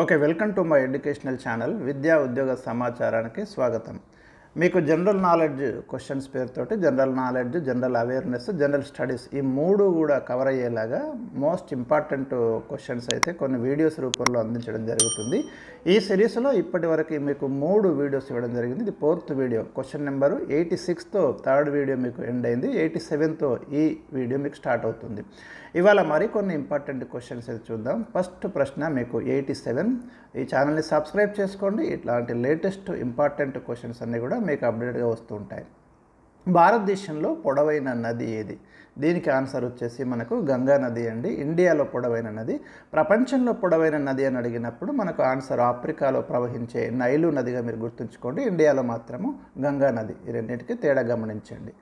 Okay, welcome to my educational channel విద్యా ఉద్యోగ సమాచారానికి స్వాగతం. మీకు జనరల్ నాలెడ్జ్ క్వశ్చన్స్ పేరుతోటి general knowledge, general awareness, general studies ఈ మూడు కూడా కవర్ అయ్యేలాగా మోస్ట్ ఇంపార్టెంట్ క్వశ్చన్స్ అయితే కొన్ని వీడియోస్ రూపంలో అందించడం జరుగుతుంది. ఈ సిరీస్లో ఇప్పటి వరకు మీకు 3 వీడియోస్ ఇవ్వడం జరిగింది. ఇది 4th వీడియో. క్వశ్చన్ నెంబరు 86తో 3rd వీడియో మీకు ఎండ్ అయింది. 87తో ఈ వీడియో మీకు స్టార్ట్ అవుతుంది. ఇవాళ మరికొన్ని ఇంపార్టెంట్ క్వశ్చన్స్ అయితే చూద్దాం. ఫస్ట్ ప్రశ్న మీకు 87. ఈ ఛానల్ని సబ్స్క్రైబ్ చేసుకోండి. ఇట్లాంటి లేటెస్ట్ ఇంపార్టెంట్ క్వశ్చన్స్ అన్నీ కూడా మీకు అప్డేట్గా వస్తూ ఉంటాయి. భారతదేశంలో పొడవైన నది ఏది? దీనికి ఆన్సర్ వచ్చేసి మనకు గంగా నది అండి. ఇండియాలో పొడవైన నది. ప్రపంచంలో పొడవైన నది అని అడిగినప్పుడు మనకు ఆన్సర్ ఆఫ్రికాలో ప్రవహించే నైలు నదిగా మీరు గుర్తుంచుకోండి. ఇండియాలో మాత్రము గంగా నది. ఈ రెండింటికి తేడా గమనించండి.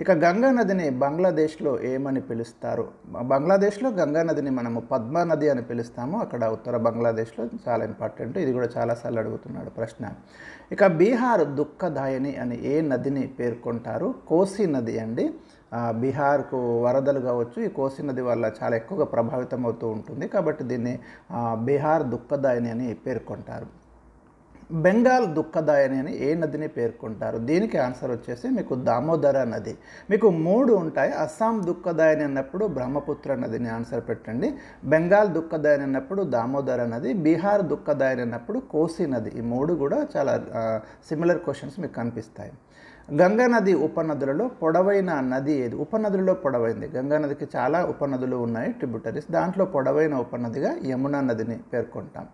ఇక గంగా నదిని బంగ్లాదేశ్లో ఏమని పిలుస్తారు? బంగ్లాదేశ్లో గంగా నదిని మనము పద్మా నది అని పిలుస్తాము. అక్కడ ఉత్తర బంగ్లాదేశ్లో చాలా ఇంపార్టెంట్. ఇది కూడా చాలాసార్లు అడుగుతున్నాడు ప్రశ్న. ఇక బీహార్ దుఃఖదాయని అని ఏ నదిని పేర్కొంటారు? కోసి నది అండి. బీహార్కు వరదలు కావచ్చు, ఈ కోసి నది వల్ల చాలా ఎక్కువగా ప్రభావితం అవుతూ ఉంటుంది. కాబట్టి దీన్ని బీహార్ దుఃఖదాయని అని పేర్కొంటారు. బెంగాల్ దుఃఖదాయని అని ఏ నదిని పేర్కొంటారు? దీనికి ఆన్సర్ వచ్చేసి మీకు దామోదర నది. మీకు 3 ఉంటాయి. అస్సాం దుఃఖదాయని అన్నప్పుడు బ్రహ్మపుత్ర నదిని ఆన్సర్ పెట్టండి. బెంగాల్ దుఃఖదాయని అన్నప్పుడు దామోదర నది, బీహార్ దుఃఖదాయని అన్నప్పుడు కోసి నది. ఈ 3 కూడా చాలా సిమిలర్ క్వశ్చన్స్ మీకు కనిపిస్తాయి. గంగా నది ఉపనదులలో పొడవైన నది ఏది? ఉపనదులలో పొడవైంది. గంగా నదికి చాలా ఉపనదులు ఉన్నాయి, ట్రిబ్యూటరీస్. దాంట్లో పొడవైన ఉపనదిగా యమునా నదిని పేర్కొంటాం.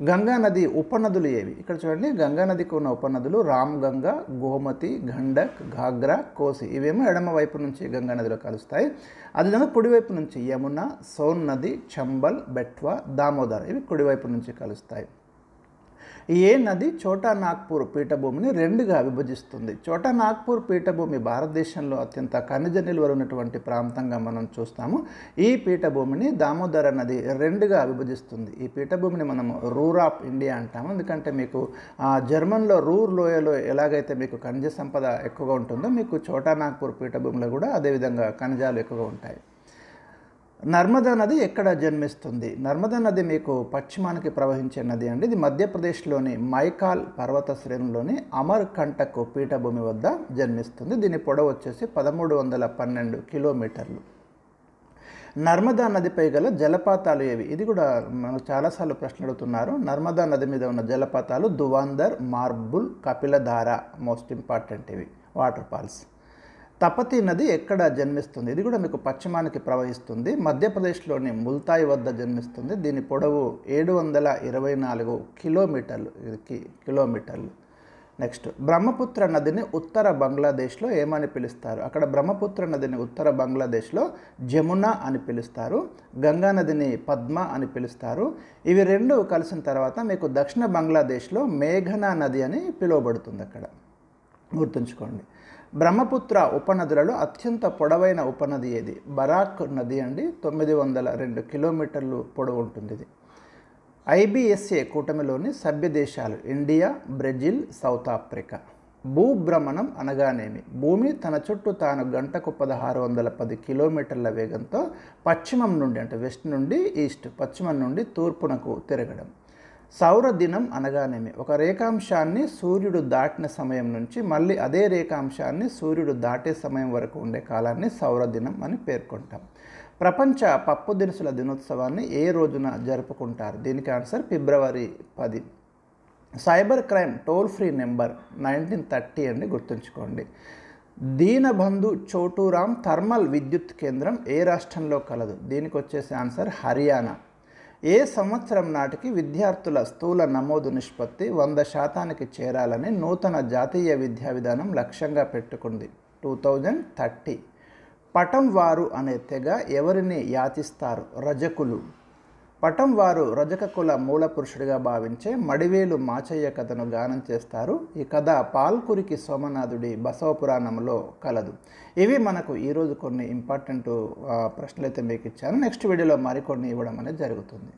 గంగా నది ఉపనదులు ఏవి? ఇక్కడ చూడండి, గంగా నదికి ఉన్న ఉపనదులు రామ్గంగా, గోమతి, గండక్, ఘాగ్రా, కోసి. ఇవేమో ఎడమ వైపు నుంచి గంగా నదిలో కలుస్తాయి. అదేవిధంగా కుడివైపు నుంచి యమున, సోన్ నది, చంబల్, బెట్వా, దామోదర్ ఇవి కుడివైపు నుంచి కలుస్తాయి. ఏ నది చోటా నాగ్పూర్ పీఠభూమిని 2గా విభజిస్తుంది? చోటా నాగ్పూర్ పీఠభూమి భారతదేశంలో అత్యంత ఖనిజ నిల్వలు ఉన్నటువంటి ప్రాంతంగా మనం చూస్తాము. ఈ పీఠభూమిని దామోదర నది 2గా విభజిస్తుంది. ఈ పీఠభూమిని మనం రూర్ ఆఫ్ ఇండియా అంటాము. ఎందుకంటే మీకు జర్మన్లో రూర్ లోయలో ఎలాగైతే మీకు ఖనిజ సంపద ఎక్కువగా ఉంటుందో మీకు చోటా నాగ్పూర్ పీఠభూమిలో కూడా అదేవిధంగా ఖనిజాలు ఎక్కువగా ఉంటాయి. నర్మదా నది ఎక్కడ జన్మిస్తుంది? నర్మదా నది మీకు పశ్చిమానికి ప్రవహించే నది అండి. ఇది మధ్యప్రదేశ్లోని మైకాల్ పర్వత శ్రేణులోని అమర్ కంటక్ పీఠభూమి వద్ద జన్మిస్తుంది. దీని పొడవు వచ్చేసి 1312 కిలోమీటర్లు. నర్మదా నదిపై గల జలపాతాలు ఏవి? ఇది కూడా మనకు చాలాసార్లు ప్రశ్న అడుగుతున్నారు. నర్మదా నది మీద ఉన్న జలపాతాలు దువాందర్, మార్బుల్, కపిలధార మోస్ట్ ఇంపార్టెంట్ ఇవి వాటర్ ఫాల్స్. తపతి నది ఎక్కడ జన్మిస్తుంది? ఇది కూడా మీకు పశ్చిమానికి ప్రవహిస్తుంది. మధ్యప్రదేశ్లోని ముల్తాయి వద్ద జన్మిస్తుంది. దీని పొడవు 724 కిలోమీటర్లు. నెక్స్ట్, బ్రహ్మపుత్ర నదిని ఉత్తర బంగ్లాదేశ్లో ఏమని పిలుస్తారు? అక్కడ బ్రహ్మపుత్ర నదిని ఉత్తర బంగ్లాదేశ్లో జమున అని పిలుస్తారు. గంగా నదిని పద్మ అని పిలుస్తారు. ఇవి 2 కలిసిన తర్వాత మీకు దక్షిణ బంగ్లాదేశ్లో మేఘనా నది అని పిలువబడుతుంది. అక్కడ గుర్తుంచుకోండి. బ్రహ్మపుత్ర ఉపనదులలో అత్యంత పొడవైన ఉపనది ఏది? బరాక్ నది అండి. 902 కిలోమీటర్లు పొడవు ఉంటుంది ఇది. IBSA కూటమిలోని సభ్య దేశాలు ఇండియా, బ్రెజిల్, సౌత్ ఆఫ్రికా. భూభ్రమణం అనగానేమి? భూమి తన చుట్టూ తాను గంటకు 1610 కిలోమీటర్ల వేగంతో పశ్చిమం నుండి అంటే వెస్ట్ నుండి ఈస్ట్, పశ్చిమం నుండి తూర్పునకు తిరగడం. సౌర దినం అనగానేమి? ఒక రేఖాంశాన్ని సూర్యుడు దాటిన సమయం నుంచి మళ్ళీ అదే రేఖాంశాన్ని సూర్యుడు దాటే సమయం వరకు ఉండే కాలాన్ని సౌర దినం అని పేర్కొంటాం. ప్రపంచ పప్పు దినుసుల దినోత్సవాన్ని ఏ రోజున జరుపుకుంటారు? దీనికి ఆన్సర్ ఫిబ్రవరి 10. Cyber crime toll free number 1930 అండి, గుర్తుంచుకోండి. దీనబంధు చోటూరామ్ థర్మల్ విద్యుత్ కేంద్రం ఏ రాష్ట్రంలో కలదు? దీనికి వచ్చేసి ఆన్సర్ హర్యానా. ఏ సంవత్సరం నాటికి విద్యార్థుల స్థూల నమోదు నిష్పత్తి 100% చేరాలని నూతన జాతీయ విద్యా విధానం లక్ష్యంగా పెట్టుకుంది? 2030. పటం వారు అనే తెగ ఎవరిని యాచిస్తారు? రజకులు. పటం వారు రజక కుల మూల పురుషుడిగా భావించే మడివేలు మాచయ్య కథను గానం చేస్తారు. ఈ కథ పాల్కురికి సోమనాథుడి బసవ పురాణంలో కలదు. ఇవి మనకు ఈరోజు కొన్ని ఇంపార్టెంట్ ప్రశ్నలు అయితే మీకు ఇచ్చాను. నెక్స్ట్ వీడియోలో మరికొన్ని ఇవ్వడం అనేది జరుగుతుంది.